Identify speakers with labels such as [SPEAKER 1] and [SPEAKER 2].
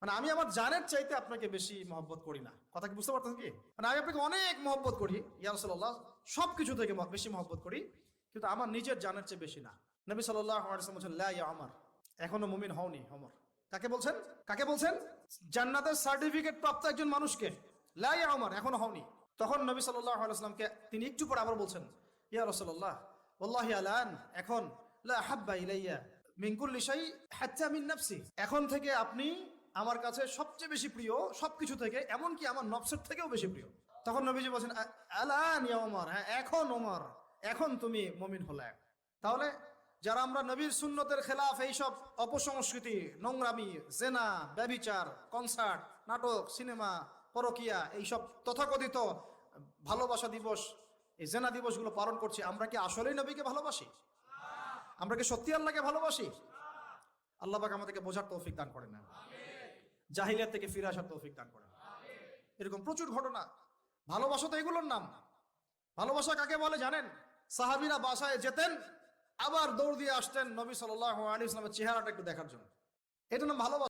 [SPEAKER 1] মানে আমি আমার জানের চাইতে আপনাকে বেশি মহব্বত করি না। কথা কি বুঝতে পারতেন কি? মানে আমি আপনাকে অনেক মহব্বত করি ইয়া রাসূলুল্লাহ, সবকিছু থেকে বেশি মহব্বত করি, কিন্তু আমার নিজের জানের চেয়ে বেশি না। নবী সাল্লাল্লাহু আলাইহি ওয়াসাল্লাম বলেন, লা ইয়া ওমর, এখনো মুমিন হওনি ওমর। কাকে বলছেন? কাকে বলছেন? জান্নাতের সার্টিফিকেট প্রাপ্ত একজন মানুষকে। লা ইয়া ওমর, এখনো হওনি। তখন নবী সাল্লাল্লাহু আলাইহি ওয়াসাল্লামকে তিনি একটু পরে আবার বলছেন, ইয়া রাসূলুল্লাহ ওয়াল্লাহি আলান, এখন লা হাব্বা ইলাইয়া মিন কুল্লি শাই হাত্তা মিন নাফসি, এখন থেকে আপনি আমার কাছে সবচেয়ে বেশি প্রিয় সবকিছু থেকে, এমনকি আমার নফসের থেকেও বেশি প্রিয়। তখন নবীজি বলছেন, আলান ইয়া ওমর, হ্যাঁ এখন ওমর, এখন তুমি মুমিন হলে। তাহলে যারা আমরা নবীর সুন্নতের খেলাফ এইসব অপসংস্কৃতি, নোংরামি, জেনা, ব্যভিচার, কনসার্ট, নাটক, সিনেমা, পরকিয়া, এইসব তথাকথিত ভালোবাসা দিবস, এই জেনা দিবসগুলো পালন করছি, আমরা কি আসলেই নবীকে ভালোবাসি? আমরা কি সত্যি আল্লাহকে ভালোবাসি? আল্লাহ পাক আমাদেরকে বোঝার তৌফিক দান করেন না, জাহিলিয়াত থেকে ফিরে আসার তৌফিক দান করেন। এরকম প্রচুর ঘটনা। ভালোবাসা তো এগুলোর নাম। ভালোবাসা কাকে বলে জানেন? সাহাবীরা বাসায় যেতেন, আবার দৌড় দিয়ে আসতেন নবী সাল্লাল্লাহু আলাইহি ওয়াসাল্লামের চেহারাটা একটু দেখার জন্য। এটা নাম ভালোবাসা।